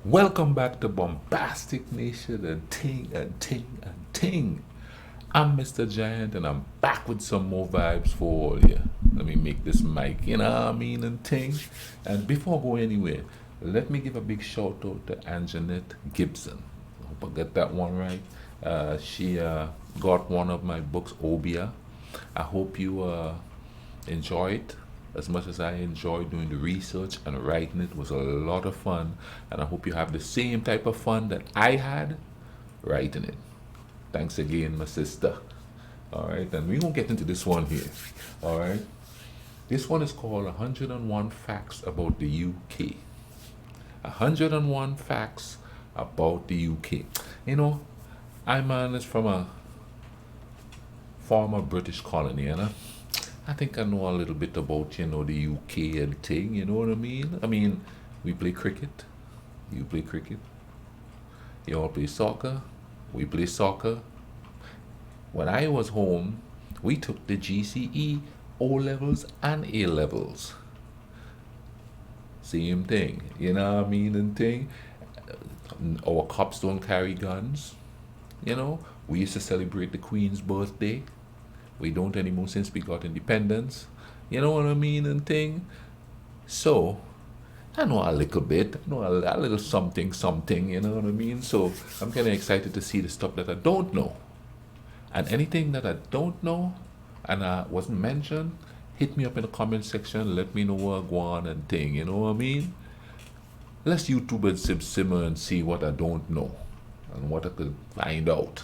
Welcome back to Bombastic Nation and Ting and Ting and Ting. I'm Mr. Giant and I'm back with some more vibes for all you. Let me make this mic, you know what I mean, and ting. And before I go anywhere, let me give a big shout out to Anjanette Gibson. I hope I get that one right. She got one of my books, Obia. I hope you enjoy it as much as I enjoyed doing the research and writing it. It was a lot of fun, and I hope you have the same type of fun that I had writing it. Thanks again, my sister. All right, and we won't get into this one here. All right, this one is called 101 Facts About the UK. 101 Facts About the UK. You know, I'm honest from a former British colony, you know. I think I know a little bit about, the UK and thing, you know what I mean? I mean, we play cricket, you play cricket, you all play soccer, we play soccer. When I was home, we took the GCE, O levels, and A levels. Same thing, you know what I mean? And thing. Our cops don't carry guns, you know. We used to celebrate the Queen's birthday. We don't anymore since we got independence. You know what I mean and thing? So, I know a little bit. I know a little something, something, you know what I mean? So, I'm kind of excited to see the stuff that I don't know. And anything that I don't know and wasn't mentioned, hit me up in the comment section. Let me know where I go on and thing, you know what I mean? Let's YouTube and simmer and see what I don't know and what I could find out.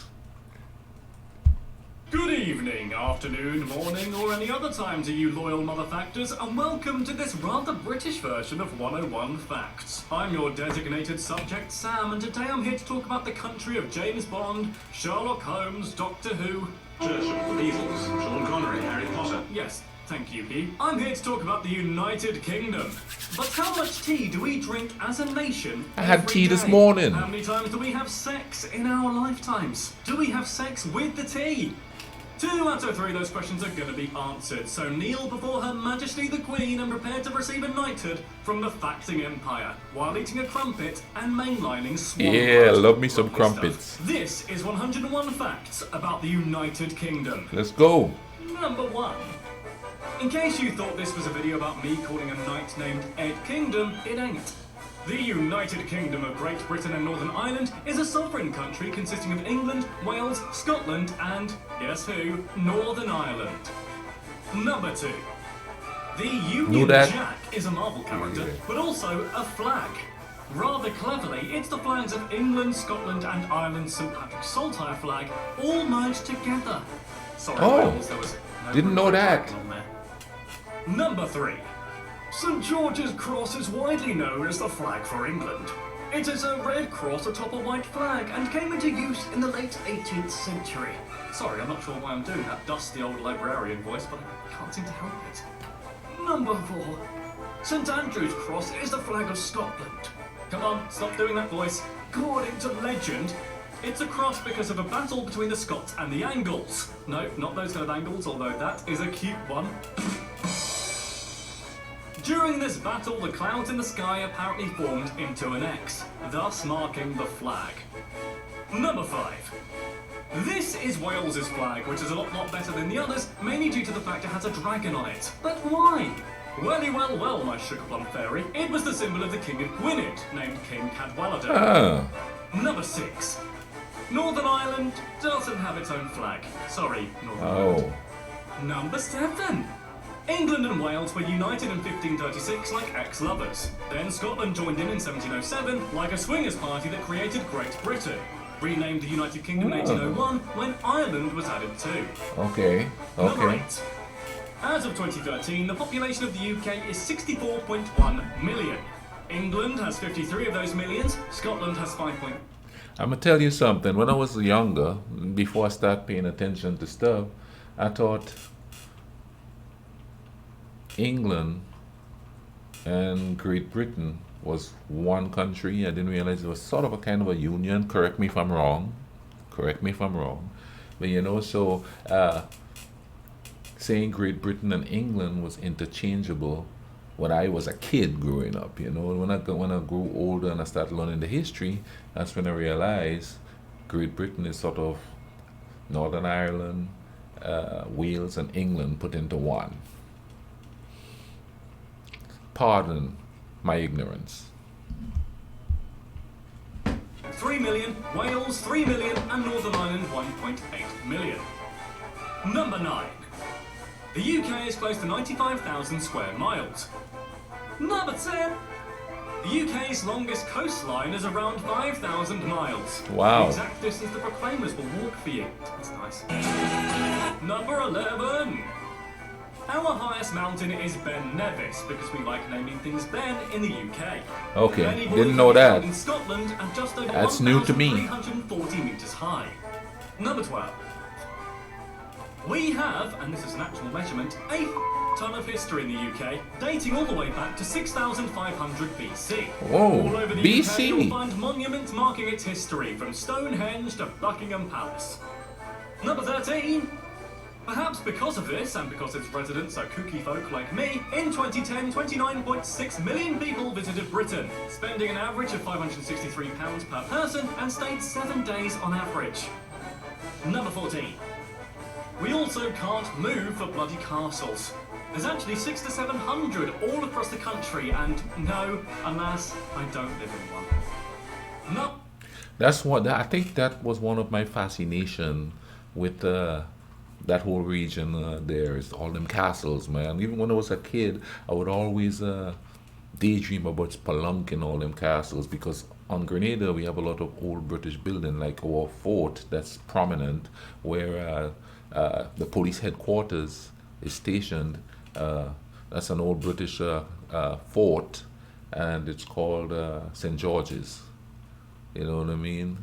Good evening, afternoon, morning, or any other time to you loyal motherfactors, and welcome to this rather British version of 101 Facts. I'm your designated subject, Sam, and today I'm here to talk about the country of James Bond, Sherlock Holmes, Doctor Who... Churchill, the Beatles, Sean Connery, Harry Potter. Yes, thank you, Pete. I'm here to talk about the United Kingdom. But how much tea do we drink as a nation? I had every tea this day? morning. How many times do we have sex in our lifetimes? Do we have sex with the tea? 2 out of 3 of those questions are going to be answered, so kneel before Her Majesty the Queen and prepare to receive a knighthood from the Facting Empire, while eating a crumpet and mainlining swan Yeah, roast. love me some Lovely crumpets. stuff. This is 101 Facts about the United Kingdom. Let's go. Number 1. In case you thought this was a video about me calling a knight named Ed Kingdom, it ain't. The United Kingdom of Great Britain and Northern Ireland is a sovereign country consisting of England, Wales, Scotland, and, guess who, Northern Ireland. Number 2. The Union Jack is a Marvel character, but also a flag. Rather cleverly, it's the flags of England, Scotland, and Ireland's St. Patrick's Saltire flag all merged together. Sorry, Wales, there was no didn't know that. on there. Number 3. St George's Cross is widely known as the flag for England. It is a red cross atop a white flag and came into use in the late 18th century. Sorry, I'm not sure why I'm doing that dusty old librarian voice, but I can't seem to help it. Number 4. St Andrew's Cross is the flag of Scotland. Come on, stop doing that voice. According to legend, it's a cross because of a battle between the Scots and the Angles. No, not those kind of Angles, although that is a cute one. During this battle, the clouds in the sky apparently formed into an X, thus marking the flag. Number 5. This is Wales's flag, which is a lot better than the others, mainly due to the fact it has a dragon on it. But why? Well, my sugar plum fairy. It was the symbol of the King of Gwynedd, named King Cadwallader. Ah. Number 6. Northern Ireland doesn't have its own flag. Sorry, Northern Ireland. Number 7. England and Wales were united in 1536 like ex-lovers. Then Scotland joined in 1707 like a swingers party that created Great Britain. Renamed the United Kingdom in 1801 when Ireland was added too. Okay. Number 8. As of 2013, the population of the UK is 64.1 million. England has 53 of those millions. Scotland has 5. I'm going to tell you something. When I was younger, before I started paying attention to stuff, I thought England and Great Britain was one country. I didn't realize it was sort of a kind of a union. Correct me if I'm wrong. But so saying Great Britain and England was interchangeable when I was a kid growing up. When I grew older and I started learning the history, that's when I realized Great Britain is sort of Northern Ireland, Wales, and England put into one. Pardon my ignorance. 3 million, Wales 3 million, and Northern Ireland 1.8 million. Number 9. The UK is close to 95,000 square miles. Number 10. The UK's longest coastline is around 5,000 miles. Wow. The exact distance the Proclaimers will walk for you. That's nice. Number 11. Our highest mountain is Ben Nevis because we like naming things Ben in the UK. Okay, Many didn't know that. in Scotland and just over That's new to me. 1,340 metres high. Number 12. We have, and this is an actual measurement, a ton of history in the UK, dating all the way back to 6,500 BC. Whoa, All over the BC. UK, you'll find monuments marking its history, from Stonehenge to Buckingham Palace. Number 13. Perhaps because of this, and because its residents are kooky folk like me, in 2010, 29.6 million people visited Britain, spending an average of £563 per person, and stayed 7 days on average. Number 14. We also can't move for bloody castles. There's actually 600 to 700 all across the country, and no, alas, I don't live in one. No. That's what I think that was one of my fascination with that whole region there is all them castles, man. Even when I was a kid, I would always daydream about spelunking all them castles because on Grenada we have a lot of old British building like our fort that's prominent where the police headquarters is stationed. That's an old British fort, and it's called St. George's. You know what I mean?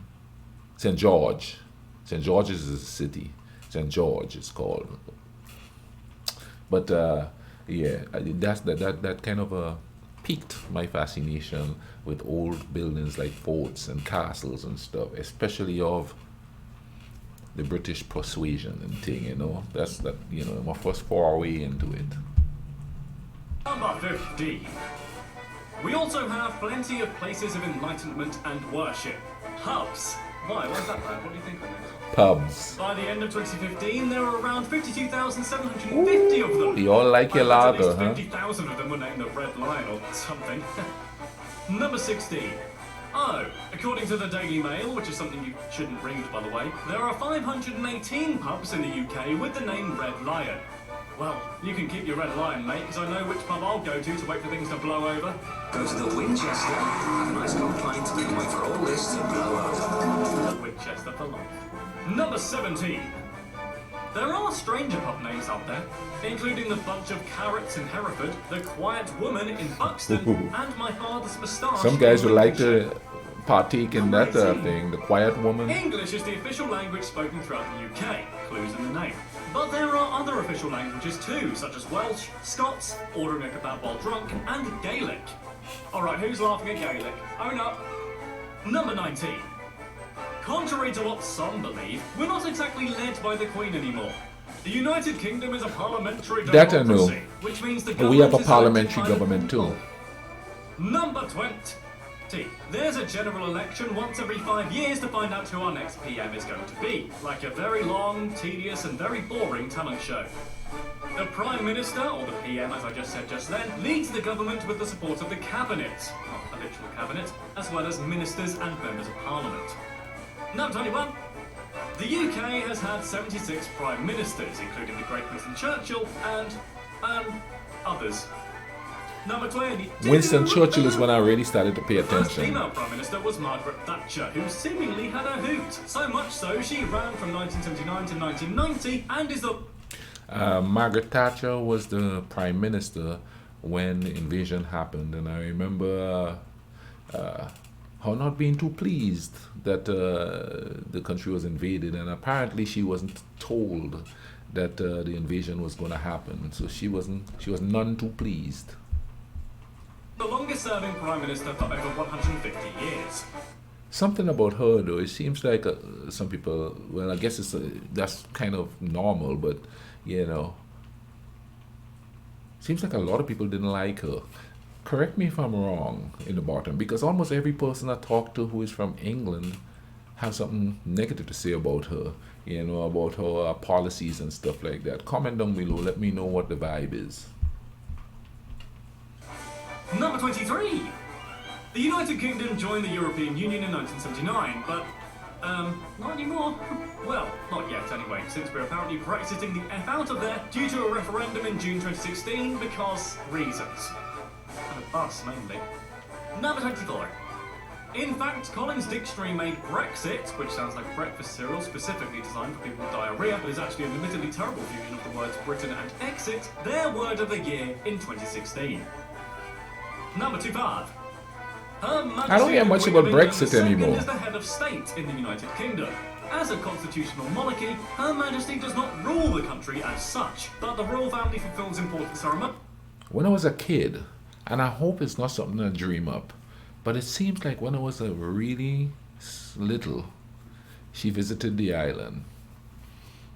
St. George. St. George's is a city. St. George is called. But yeah, that kind of piqued my fascination with old buildings like forts and castles and stuff, especially of the British persuasion and thing. That's my first foray into it. Number 15. We also have plenty of places of enlightenment and worship. Hubs. Why is that bad? What do you think on this? Pubs. By the end of 2015, there were around 52,750 of them. You all like your At least lager, huh? 50,000 of them were named the Red Lion or something. Number 16. Oh, according to the Daily Mail, which is something you shouldn't read, by the way, there are 518 pubs in the UK with the name Red Lion. Well, you can keep your Red Lion, mate, because I know which pub I'll go to wait for things to blow over. Go to the Winchester, have a nice cold pint, and wait for all this to blow over. Winchester for life. Number 17. There are stranger pub names out there, including the Bunch of Carrots in Hereford, the Quiet Woman in Buxton, and my father's moustache. Some guys in would like Lincolnshire. to partake in that thing, the quiet woman. English is the official language spoken throughout the UK, clues in the name. But there are other official languages too, such as Welsh, Scots, ordering a kebab while drunk, and Gaelic. Alright, who's laughing at Gaelic? Own up. Number 19. Contrary to what some believe, we're not exactly led by the Queen anymore. The United Kingdom is a parliamentary That I know. democracy, which means the We have a government is parliamentary elected by the government people. too. Number 20. There's a general election once every 5 years to find out who our next PM is going to be, like a very long, tedious and very boring talent show. The Prime Minister, or the PM as I just said just then, leads the government with the support of the Cabinet, not a literal cabinet, as well as ministers and members of Parliament. Number 21. The UK has had 76 Prime Ministers, including the great Winston Churchill and others. Number 20. Winston Churchill is when I really started to pay The first attention. female Prime Minister was Margaret Thatcher, who seemingly had a hoot. So much so, she ran from 1979 to 1990 and is the... Margaret Thatcher was the prime minister when the invasion happened, and I remember her not being too pleased that the country was invaded, and apparently she wasn't told that the invasion was going to happen, so she was none too pleased. the longest-serving Prime Minister for over 150 years. Something about her though, it seems like some people, well, I guess that's kind of normal, but Seems like a lot of people didn't like her. Correct me if I'm wrong in the bottom, because almost every person I talk to who is from England have something negative to say about her, about her policies and stuff like that. Comment down below, let me know what the vibe is. Number 23. The United Kingdom joined the European Union in 1979, but, not anymore. Well, not yet anyway, since we're apparently Brexiting the F out of there due to a referendum in June 2016 because reasons. And a bus, mainly. Number 24. In fact, Collins' dictionary made Brexit, which sounds like breakfast cereal specifically designed for people with diarrhea, but is actually an admittedly terrible fusion of the words Britain and exit, their word of the year in 2016. Number 25. Her Majesty I don't hear much about Brexit anymore. Is the head of state in the United Kingdom. As a constitutional monarchy, Her Majesty does not rule the country as such, but the royal family fulfills important ceremonies. When I was a kid, and I hope it's not something I dream up, but it seems like when I was a really little, she visited the island.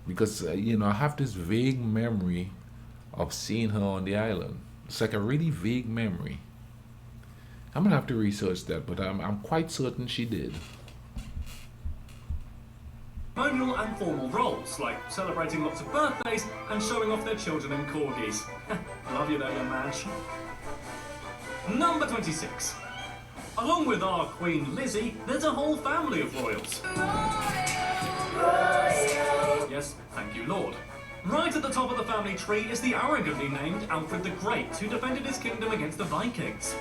Because, I have this vague memory of seeing her on the island. It's like a really vague memory. I'm going to have to research that, but I'm quite certain she did. Ceremonial and formal roles, like celebrating lots of birthdays and showing off their children and corgis. Love you there, young man. Number 26. Along with our Queen Lizzie, there's a whole family of royals. Yes, thank you, Lord. Right at the top of the family tree is the arrogantly named Alfred the Great, who defended his kingdom against the Vikings.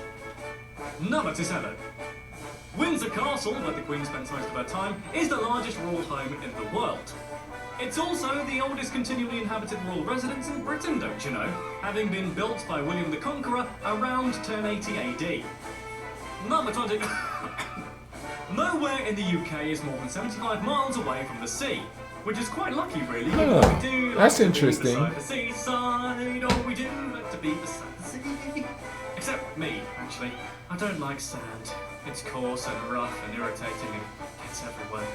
Number 27. Windsor Castle, where the Queen spends most of her time, is the largest royal home in the world. It's also the oldest continually inhabited royal residence in Britain, don't you know, having been built by William the Conqueror around 1080 AD. Number 20. Nowhere in the UK is more than 75 miles away from the sea, which is quite lucky, really. Oh, We do that's like to be interesting. beside the seaside, oh, we do like to be beside the sea. Except me, actually. I don't like sand. It's coarse and rough and irritating and gets everywhere.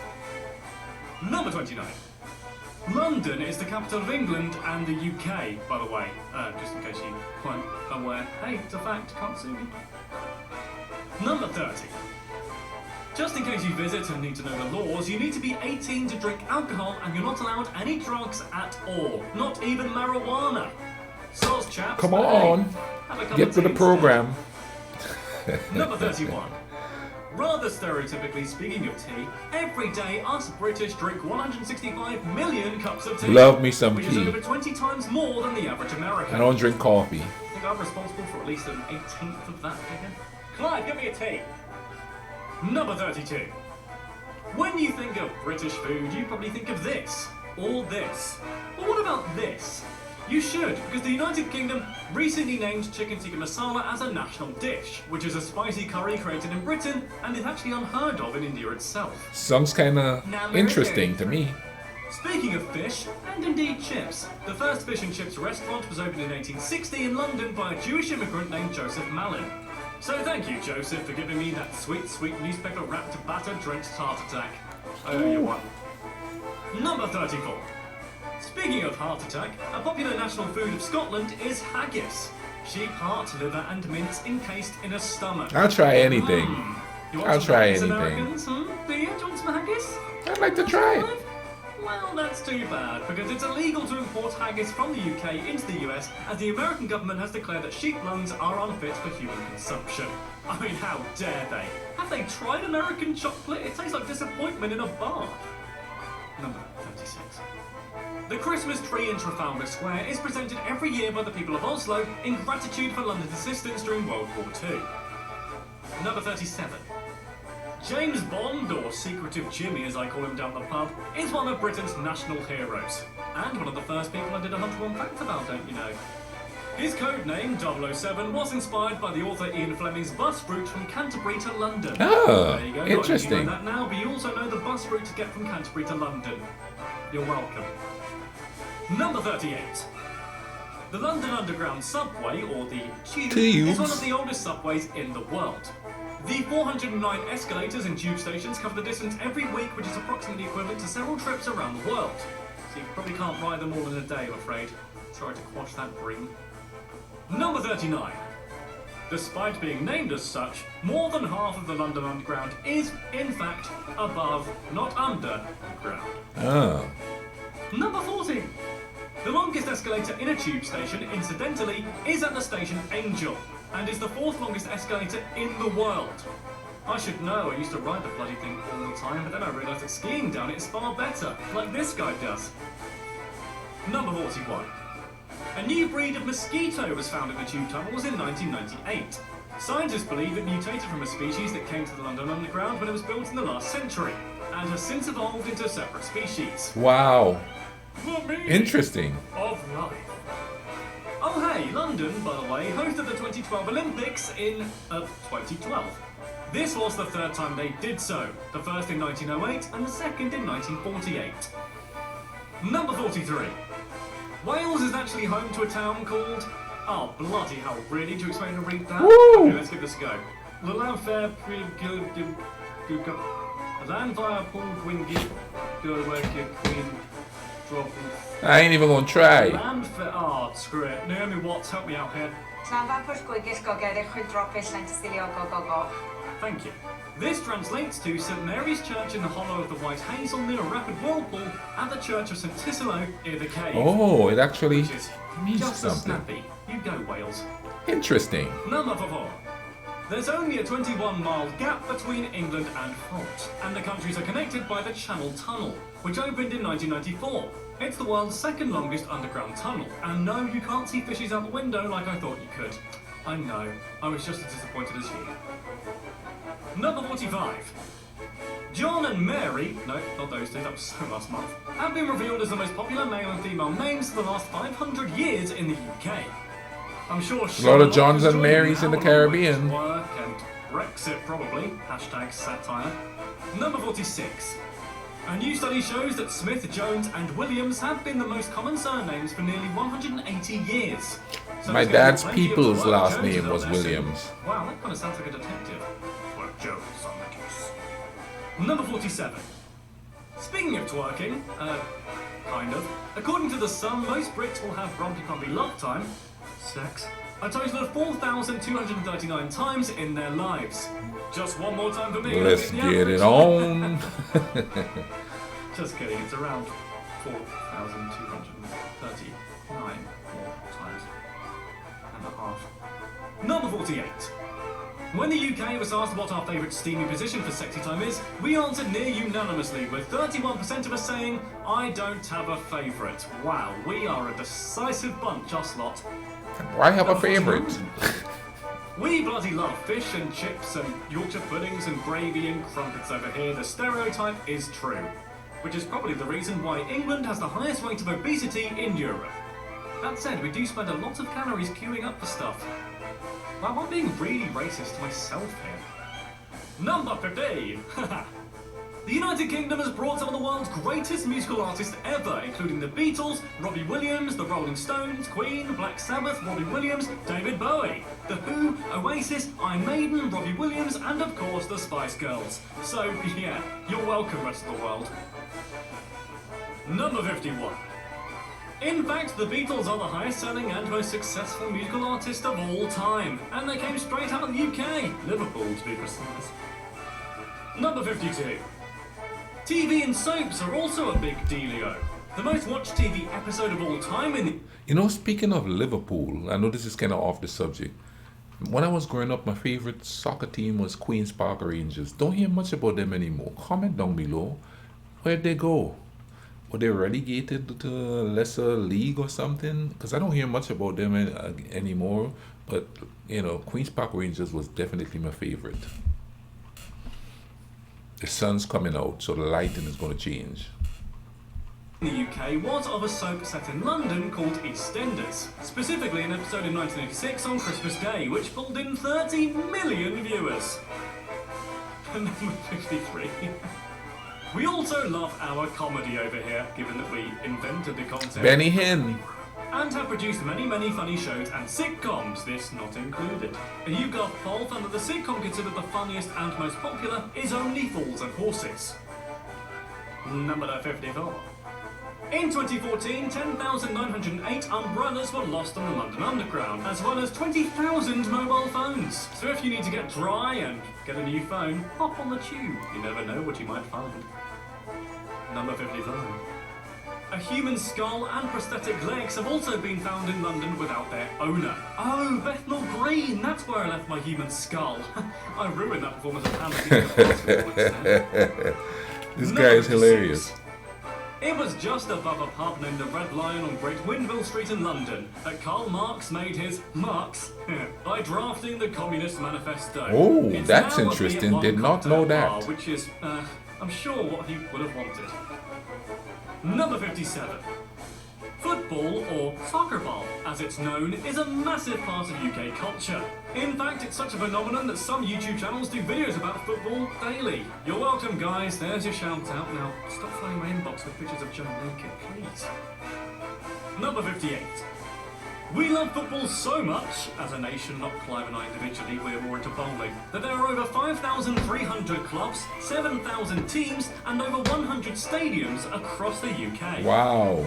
Number 29. London is the capital of England and the UK, by the way. Just in case you weren't aware. Hey, it's a fact, can't sue me. Number 30. Just in case you visit and need to know the laws, you need to be 18 to drink alcohol and you're not allowed any drugs at all. Not even marijuana. Soz chaps. Come on, get with the program. Number 31. Rather stereotypically, speaking of tea, every day us British drink 165 million cups of tea. Love me some which is tea. over 20 times more than the average American. I don't drink coffee. I think I'm responsible for at least an 18th of that figure. Clyde, give me a tea. Number 32. When you think of British food, you probably think of this, or this. But what about this? You should, because the United Kingdom recently named chicken tikka masala as a national dish, which is a spicy curry created in Britain and is actually unheard of in India itself. Sounds kind of interesting to me. Speaking of fish, and indeed chips, the first fish and chips restaurant was opened in 1860 in London by a Jewish immigrant named Joseph Malin. So thank you, Joseph, for giving me that sweet, sweet newspaper-wrapped batter-drenched heart attack. I owe you one. Number 34. Speaking of heart attack, a popular national food of Scotland is haggis. Sheep heart, liver and mince encased in a stomach. I'll try anything. You want I'll some try haggis, anything. Americans? Do you? Do you want some haggis? I'd like to try it. Well, that's too bad, because it's illegal to import haggis from the UK into the US, as the American government has declared that sheep lungs are unfit for human consumption. I mean, how dare they? Have they tried American chocolate? It tastes like disappointment in a bar. Number 36. The Christmas tree in Trafalgar Square is presented every year by the people of Oslo in gratitude for London's assistance during World War II. Number 37. James Bond, or Secretive Jimmy as I call him down the pub, is one of Britain's national heroes. And one of the first people I did a 101 fact about, don't you know? His code name, 007, was inspired by the author Ian Fleming's bus route from Canterbury to London. Oh, there you go. interesting. You know that now, but you also know the bus route to get from Canterbury to London. You're welcome. Number 38. The London Underground Subway, or the Tube, is one of the oldest subways in the world. The 409 escalators and tube stations cover the distance every week, which is approximately equivalent to several trips around the world. So you probably can't ride them all in a day, I'm afraid. Sorry to quash that dream. Number 39. Despite being named as such, more than half of the London Underground is, in fact, above, not under, ground. Oh. Number 40. The longest escalator in a tube station, incidentally, is at the station Angel, and is the 4th longest escalator in the world. I should know, I used to ride the bloody thing all the time, but then I realised that skiing down it is far better, like this guy does. Number 41. A new breed of mosquito was found in the tube tunnels in 1998. Scientists believe it mutated from a species that came to the London Underground when it was built in the last century, and has since evolved into a separate species. Wow. The meaning Interesting. of life. Oh hey, London, by the way, hosted the 2012 Olympics in 2012. This was the 3rd time they did so, the first in 1908 and the second in 1948. Number 43. Wales is actually home to a town called... Oh, bloody hell, really? Do you expect me to read that? Woo! Okay, let's give this a go. Lanfair Lanfair Pulgwingi Queen Drop. I ain't even gonna try. Lanfair... Oh, screw it. Naomi Watts, help me out here. Thank you. This translates to St Mary's Church in the hollow of the White Hazel near a rapid whirlpool at the Church of St Tisilo near the cave. Oh, it actually Which is means just as something. snappy. You go, Wales. Interesting. Number 4. There's only a 21-mile gap between England and France, and the countries are connected by the Channel Tunnel, which opened in 1994. It's the world's 2nd longest underground tunnel, and no, you can't see fishes out the window like I thought you could. I know, I was just as disappointed as you. Number 45. John and Mary, no, not those two, that was so last month, have been revealed as the most popular male and female names for the last 500 years in the UK. I'm sure A lot of Johns and Marys in the now, Caribbean. Work and Brexit probably, hashtag satire. Number 46. A new study shows that Smith, Jones and Williams have been the most common surnames for nearly 180 years. So My it's gonna be dad's plenty of people's Twerk last Joneses name out was there soon. Williams. Wow, that kind of sounds like a detective. Twerk Jones on the case. Number 47. Speaking of twerking, kind of. According to The Sun, most Brits will have rumpy-pumpy love time, sex, a total of 4,239 times in their lives. Just one more time for me. Let's the get average. it on. Just kidding, it's around 4,239 more times and a half. Number 48. When the UK was asked what our favourite steamy position for sexy time is, we answered near unanimously, with 31% of us saying, I don't have a favourite. Wow, we are a decisive bunch, us lot. Why have a favorite? We bloody love fish and chips and Yorkshire puddings and gravy and crumpets over here. The stereotype is true, which is probably the reason why England has the highest rate of obesity in Europe. That said, we do spend a lot of calories queuing up for stuff. Wow, I'm being really racist to myself here. Number 50! The United Kingdom has brought some of the world's greatest musical artists ever, including the Beatles, Robbie Williams, the Rolling Stones, Queen, Black Sabbath, Robbie Williams, David Bowie, The Who, Oasis, Iron Maiden, Robbie Williams, and of course the Spice Girls. So yeah, you're welcome, rest of the world. Number 51. In fact, the Beatles are the highest selling and most successful musical artist of all time, and they came straight out of the UK, Liverpool to be precise. Number 52. TV and soaps are also a big dealio. The most watched TV episode of all time in the... You know, speaking of Liverpool, I know this is kind of off the subject. When I was growing up, my favorite soccer team was Queen's Park Rangers. Don't hear much about them anymore. Comment down below. Where'd they go? Were they relegated to a lesser league or something? Because I don't hear much about them anymore. But, you know, Queen's Park Rangers was definitely my favorite. The sun's coming out, so the lighting is going to change. The UK was of a soap set in London called EastEnders, specifically an episode in 1986 on Christmas Day, which pulled in 30 million viewers. And number 53. We also love our comedy over here, given that we invented the concept. Benny Hinn. And have produced many, many funny shows and sitcoms, this not included. A YouGov poll found that the sitcom considered the funniest and most popular is Only Fools and Horses. Number 54. In 2014, 10,908 umbrellas were lost on the London Underground, as well as 20,000 mobile phones. So if you need to get dry and get a new phone, hop on the tube. You never know what you might find. Number 55. A human skull and prosthetic legs have also been found in London without their owner. Oh, Bethnal Green, that's where I left my human skull. I ruined that performance of Hamlet. This guy is hilarious. It was just above a pub named the Red Lion on Great Winville Street in London that Karl Marx made his marks by drafting the Communist Manifesto. Oh, It's that's now a interesting. beer Did not cocktail know that. bar, which is, I'm sure, what he would have wanted. Number 57. Football, or soccer ball, as it's known, is a massive part of UK culture. In fact, it's such a phenomenon that some YouTube channels do videos about football daily. You're welcome, guys. There's your shout out. Now, stop filling my inbox with pictures of Joe naked, please. Number 58. We love football so much, as a nation, not Clive and I individually, we're more into bowling, that there are over 5,300 clubs, 7,000 teams, and over 100 stadiums across the UK. Wow.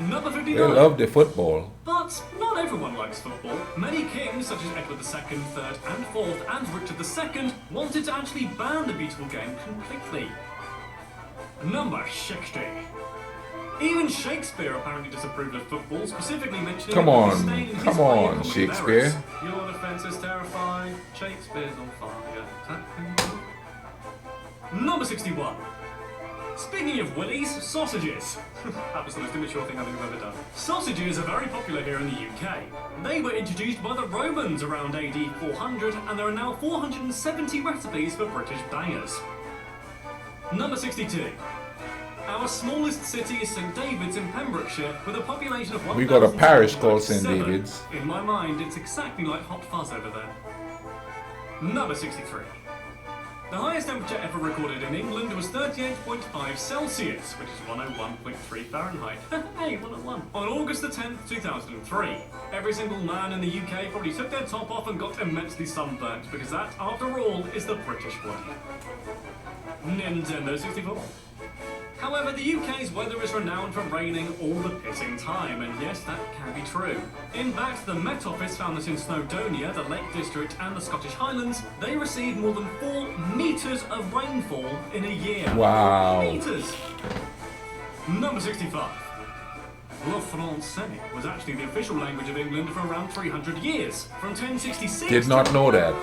Number 59. They love the football. But not everyone likes football. Many kings, such as Edward II, III and IV, and Richard II, wanted to actually ban the beautiful game completely. Number 60. Even Shakespeare apparently disapproved of football, specifically mentioning Come it on, was stained in his come way on, of Shakespeare. errors. Your defense is terrifying. Shakespeare's on fire. Number 61. Speaking of willies, sausages. That was the most immature thing I think I've ever done. Sausages are very popular here in the UK. They were introduced by the Romans around AD 400, and there are now 470 recipes for British bangers. Number 62. Our smallest city is St David's in Pembrokeshire, with a population of 1,000. We got a parish called St David's. In my mind, it's exactly like Hot Fuzz over there. Number 63. The highest temperature ever recorded in England was 38.5 Celsius, which is 101.3 Fahrenheit. Hey, 101. On August the 10th, 2003. Every single man in the UK probably took their top off and got immensely sunburnt, because that, after all, is the British way. Nintendo 64. However, the UK's weather is renowned for raining all the pissing time, and yes, that can be true. In fact, the Met Office found that in Snowdonia, the Lake District, and the Scottish Highlands, they received more than 4 metres of rainfall in a year. Wow. 4 metres! Number 65. Le Français was actually the official language of England for around 300 years, from 1066 Did not know that.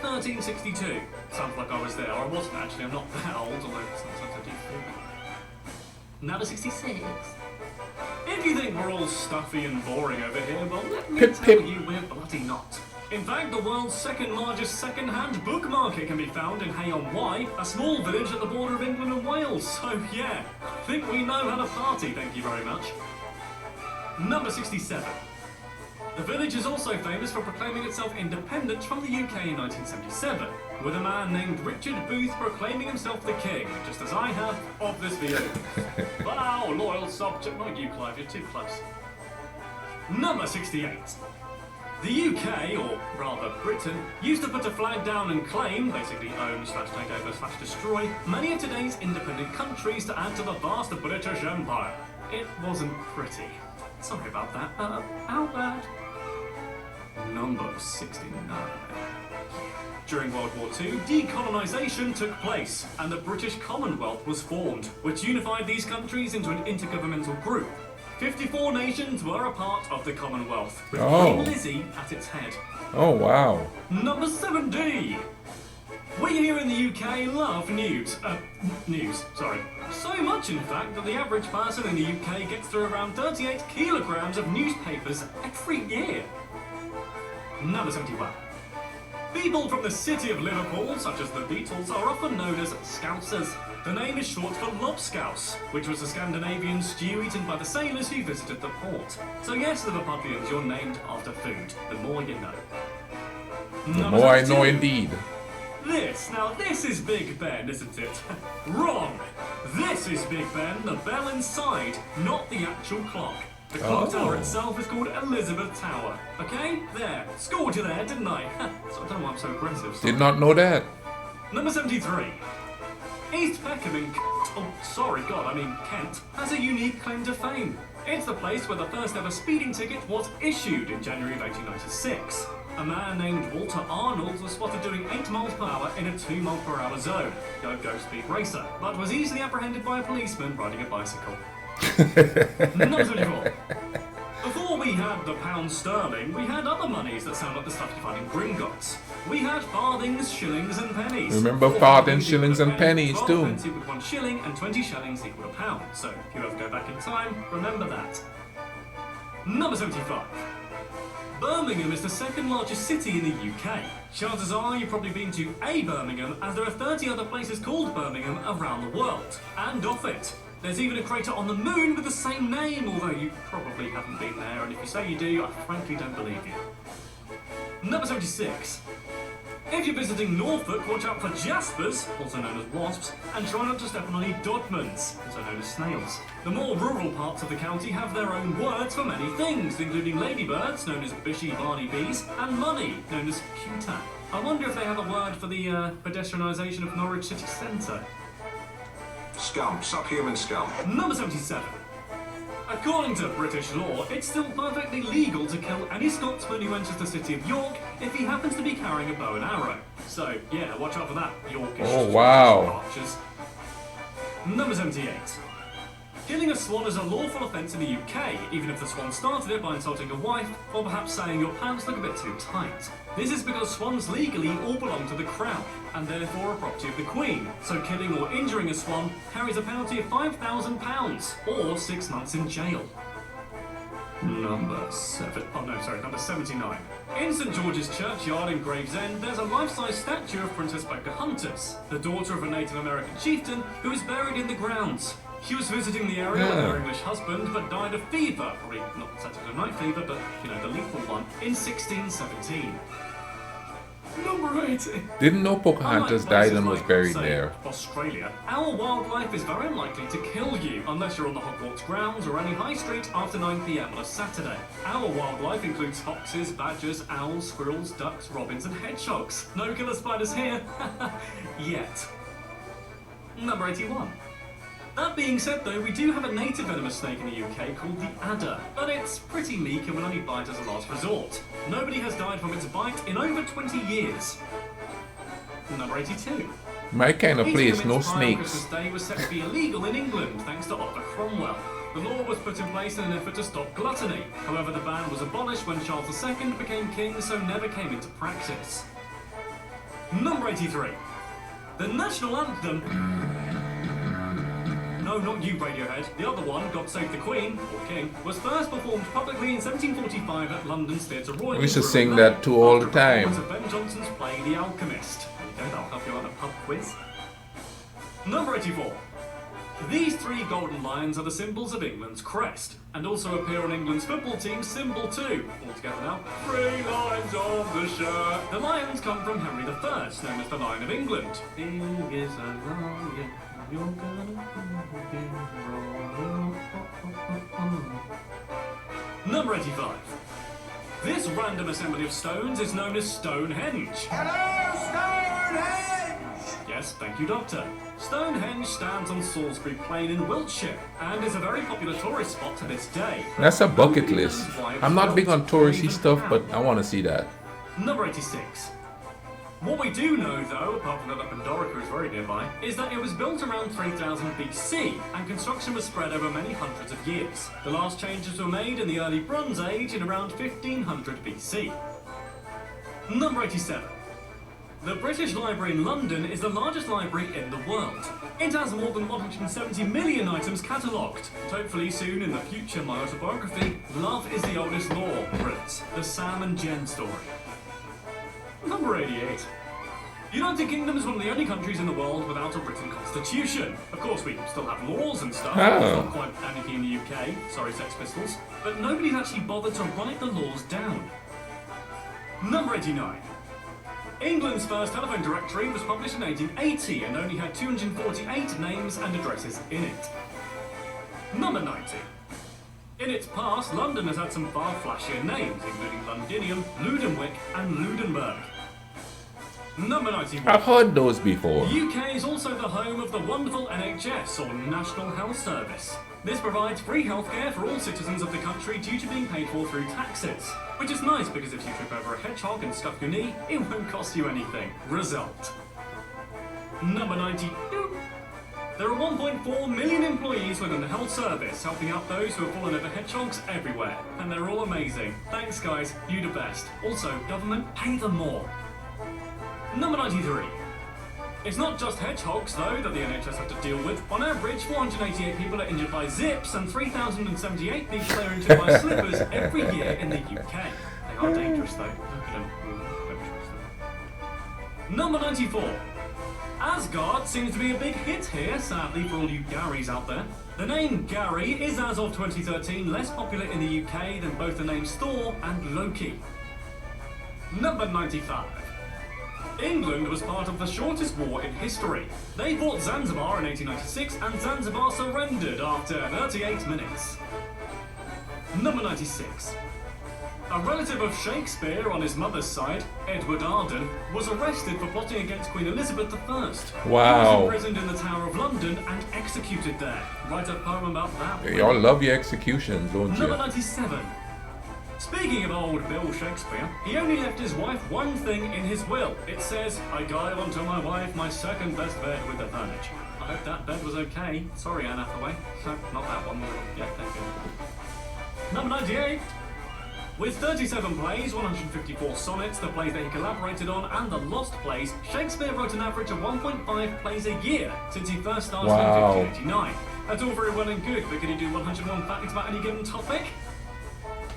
1362. Sounds like I was there. I wasn't actually. I'm not that old, although it's not such a deep thing. Number 66. If you think we're all stuffy and boring over here, well, let me tell you we're bloody not. In fact, the world's second largest second-hand book market can be found in Hay-on-Wye, a small village at the border of England and Wales. So yeah, I think we know how to party, thank you very much. Number 67. The village is also famous for proclaiming itself independent from the UK in 1977, with a man named Richard Booth proclaiming himself the king, just as I have of this view. Wow, loyal subject. Not you, Clive, you're too close. Number 68. The UK, or rather Britain, used to put a flag down and claim, basically own / take over / destroy, many of today's independent countries to add to the vast British Empire. It wasn't pretty. Sorry about that. How bad? Number 69. During World War II, decolonisation took place, and the British Commonwealth was formed, which unified these countries into an intergovernmental group. 54 nations were a part of the Commonwealth, with Queen Lizzie at its head. Oh, wow. Number 70. We here in the UK love news. So much, in fact, that the average person in the UK gets through around 38 kilograms of newspapers every year. Number 71. People from the city of Liverpool, such as the Beatles, are often known as Scousers. The name is short for lobscouse, which was a Scandinavian stew eaten by the sailors who visited the port. So yes, Liverpudlians, you're named after food. The more you know. The more I know indeed. This is Big Ben, isn't it? Wrong! This is Big Ben, the bell inside, not the actual clock. The clock tower itself is called Elizabeth Tower. Okay? There. Scored you there, didn't I? So I don't know why I'm so aggressive. Did not know that. Number 73. East Peckham in Kent, has a unique claim to fame. It's the place where the first ever speeding ticket was issued in January of 1896. A man named Walter Arnold was spotted doing 8 miles per hour in a 2 mile per hour zone. Go speed racer, but was easily apprehended by a policeman riding a bicycle. Number 24. Before we had the pound sterling, we had other monies that sound like the stuff you find in Gringotts. We had farthings, shillings, and pennies. Remember farthings, shillings, and pennies too. 12 pence equaled 1 shilling, and 20 shillings equaled a pound. So if you ever go back in time, remember that. Number 75. Birmingham is the second largest city in the UK. Chances are you've probably been to a Birmingham, as there are 30 other places called Birmingham around the world. And off it. There's even a crater on the moon with the same name, although you probably haven't been there, and if you say you do, I frankly don't believe you. Number 76. If you're visiting Norfolk, watch out for jaspers, also known as wasps, and try not to step on any dodmans, also known as snails. The more rural parts of the county have their own words for many things, including ladybirds, known as bishy barney bees, and money, known as cuta. I wonder if they have a word for the pedestrianisation of Norwich city centre. Scum. Subhuman scum. Number 77. According to British law, it's still perfectly legal to kill any Scotsman who enters the city of York if he happens to be carrying a bow and arrow. So, yeah, watch out for that, Yorkish archers. Number 78. Killing a swan is a lawful offence in the UK, even if the swan started it by insulting a wife, or perhaps saying your pants look a bit too tight. This is because swans legally all belong to the crown, and therefore are property of the Queen, so killing or injuring a swan carries a penalty of £5,000, or 6 months in jail. Number 79. In St George's Churchyard in Gravesend, there's a life-size statue of Princess Pocahontas, the daughter of a Native American chieftain who is buried in the grounds. She was visiting the area with her English husband, but died of fever, probably not Saturday night fever, but, you know, the lethal one, in 1617. Number 80. Didn't know Pocahontas died and was buried there. Australia, our wildlife is very unlikely to kill you unless you're on the Hogwarts grounds or any high street after 9 PM on a Saturday. Our wildlife includes foxes, badgers, owls, squirrels, ducks, robins, and hedgehogs. No killer spiders here. Yet. Number 81. That being said though, we do have a native venomous snake in the UK called the adder, but it's pretty meek and will only bite as a last resort. Nobody has died from its bite in over 20 years. Number 82. My kind of place, no snakes. snakes. Christmas Day was set to be illegal in England thanks to Oliver Cromwell. The law was put in place in an effort to stop gluttony. However, the ban was abolished when Charles II became king, so never came into practice. Number 83. The national anthem... No, not you, Radiohead. The other one, God Save the Queen, or King, was first performed publicly in 1745 at London's Theatre Royal. We should sing that too all the time. Of Ben Jonson's play The Alchemist. There you go, that'll help you on the pub quiz. Number 84. These 3 golden lions are the symbols of England's crest, and also appear on England's football team's symbol too. All together now. 3 lions on the shirt. The lions come from Henry I, known as the Lion of England. He is a lion. You're gonna Number 85. This random assembly of stones is known as Stonehenge. Hello, Stonehenge! Yes, thank you, Doctor. Stonehenge stands on Salisbury Plain in Wiltshire and is a very popular tourist spot to this day. That's a bucket list. I'm not big on touristy stuff, but I want to see that. Number 86. What we do know, though, apart from that Pandorica is very nearby, is that it was built around 3000 BC, and construction was spread over many hundreds of years. The last changes were made in the early Bronze Age in around 1500 BC. Number 87. The British Library in London is the largest library in the world. It has more than 170 million items catalogued. Hopefully soon in the future, my autobiography, Love is the Oldest Law, Brits, the Sam and Jen story. Number 88. The United Kingdom is one of the only countries in the world without a written constitution. Of course, we still have laws and stuff. It's not quite anarchy in the UK, sorry Sex Pistols, but nobody's actually bothered to write the laws down. Number 89. England's first telephone directory was published in 1880 and only had 248 names and addresses in it. Number 90. In its past, London has had some far flashier names, including Londinium, Ludenwick, and Ludenberg. Number 91. I've heard those before. The UK is also the home of the wonderful NHS, or National Health Service. This provides free healthcare for all citizens of the country due to being paid for through taxes. Which is nice because if you trip over a hedgehog and scuff your knee, it won't cost you anything. Result. Number 92. There are 1.4 million employees within the health service, helping out those who have fallen over hedgehogs everywhere. And they're all amazing. Thanks guys, you the best. Also, government, pay them more. Number 93. It's not just hedgehogs, though, that the NHS have to deal with. On average, 488 people are injured by zips and 3,078 people are injured by slippers every year in the UK. They are dangerous, though. Look at them. Number 94. Asgard seems to be a big hit here, sadly for all you Garys out there. The name Gary is, as of 2013, less popular in the UK than both the names Thor and Loki. Number 95. England was part of the shortest war in history. They fought Zanzibar in 1896 and Zanzibar surrendered after 38 minutes. Number 96. A relative of Shakespeare on his mother's side, Edward Arden, was arrested for plotting against Queen Elizabeth I. Wow. He was imprisoned in the Tower of London and executed there. Write a poem about that. Y'all love your executions, don't Number you? 97. Speaking of old Bill Shakespeare, he only left his wife one thing in his will. It says, I gave unto my wife my second best bed with the furniture. I hope that bed was okay. Sorry, Anne Hathaway. No, not that one. Yeah, thank you. Number 98. With 37 plays, 154 sonnets, the plays that he collaborated on, and the lost plays, Shakespeare wrote an average of 1.5 plays a year since he first started in 1589. That's all very well and good, but can he do 101 facts about any given topic?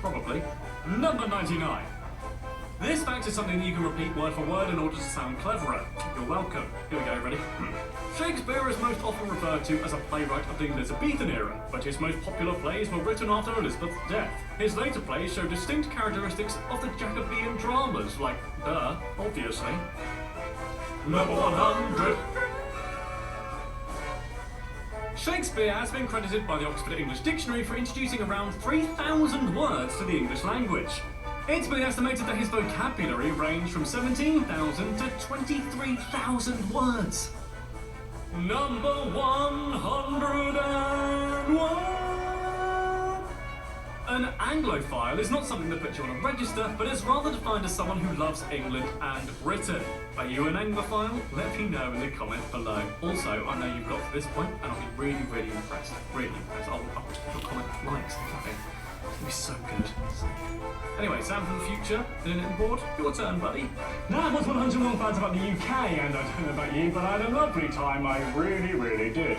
Probably. Number 99. This fact is something that you can repeat word for word in order to sound cleverer. You're welcome. Here we go, ready? Shakespeare is most often referred to as a playwright of the Elizabethan era, but his most popular plays were written after Elizabeth's death. His later plays show distinct characteristics of the Jacobean dramas, like, obviously. Number 100. Shakespeare has been credited by the Oxford English Dictionary for introducing around 3,000 words to the English language. It's been estimated that his vocabulary ranged from 17,000 to 23,000 words. Number 101. An Anglophile is not something that puts you on a register, but is rather defined as someone who loves England and Britain. Are you an Anglophile? Let me know in the comments below. Also, I know you've got to this point, and I'll be really, really impressed. Really impressed. I'll put your comment likes. It'll be so good. Anyway, Sam from the future, internet board, your turn, buddy. That was 101 facts about the UK, and I don't know about you, but I had a lovely time. I really, really did.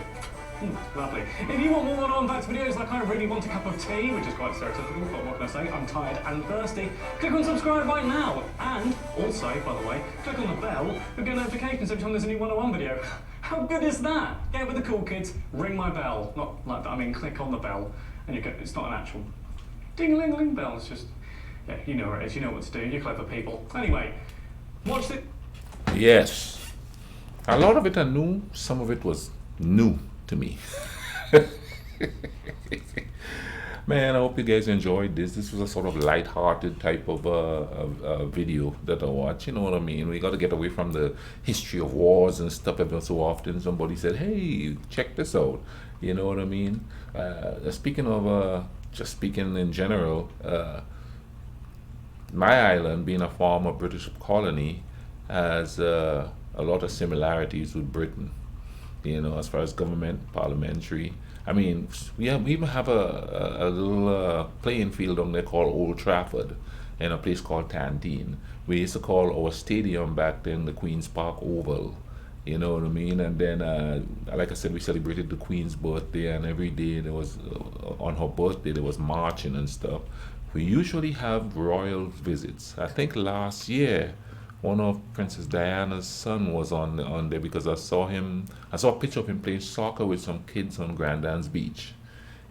Lovely. If you want more 101 facts videos like I really want a cup of tea, which is quite stereotypical, but what can I say? I'm tired and thirsty. Click on subscribe right now. And also, by the way, click on the bell to get notifications every time there's a new 101 video. How good is that? Get with the cool kids, ring my bell. Not like that, I mean click on the bell. And you go, it's not an actual ding-a-ling-a-ling bell, it's just, yeah, you know where it is, you know what to do, you're clever people. Anyway, watch it. Yes. A lot of it I knew, some of it was new to me. Man, I hope you guys enjoyed this. This was a sort of light-hearted type of video that I watched. You know what I mean? We got to get away from the history of wars and stuff. Every so often somebody said, hey, check this out. You know what I mean? Speaking of just speaking in general, my island, being a former British colony, has a lot of similarities with Britain. You know, as far as government, parliamentary. I mean, we even have a little playing field down there called Old Trafford, in a place called Tantine. We used to call our stadium back then the Queen's Park Oval. You know what I mean? And then, like I said, we celebrated the Queen's birthday, and every day there was, on her birthday, there was marching and stuff. We usually have royal visits. I think last year, one of Princess Diana's son was on there because I saw a picture of him playing soccer with some kids on Grandad's Beach.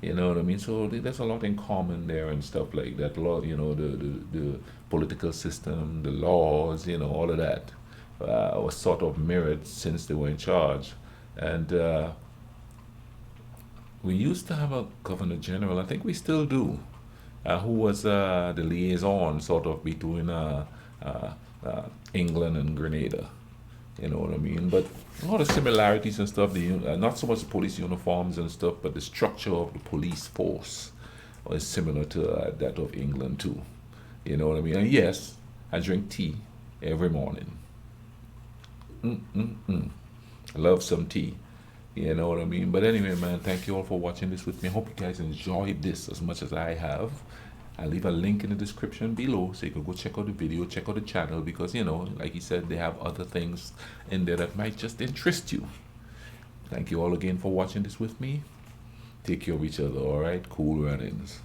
You know what I mean? So there's a lot in common there and stuff like that. A lot, you know, the political system, the laws, you know, all of that was sort of mirrored since they were in charge. And we used to have a Governor General, I think we still do, who was the liaison sort of between England and Grenada. You know what I mean? But a lot of similarities and stuff. Not so much the police uniforms and stuff, but the structure of the police force is similar to that of England too. You know what I mean? And yes, I drink tea every morning. I love some tea. You know what I mean? But anyway, man, thank you all for watching this with me. I hope you guys enjoyed this as much as I have. I'll leave a link in the description below so you can go check out the video, check out the channel, because, you know, like he said, they have other things in there that might just interest you. Thank you all again for watching this with me. Take care of each other, all right? Cool runnings.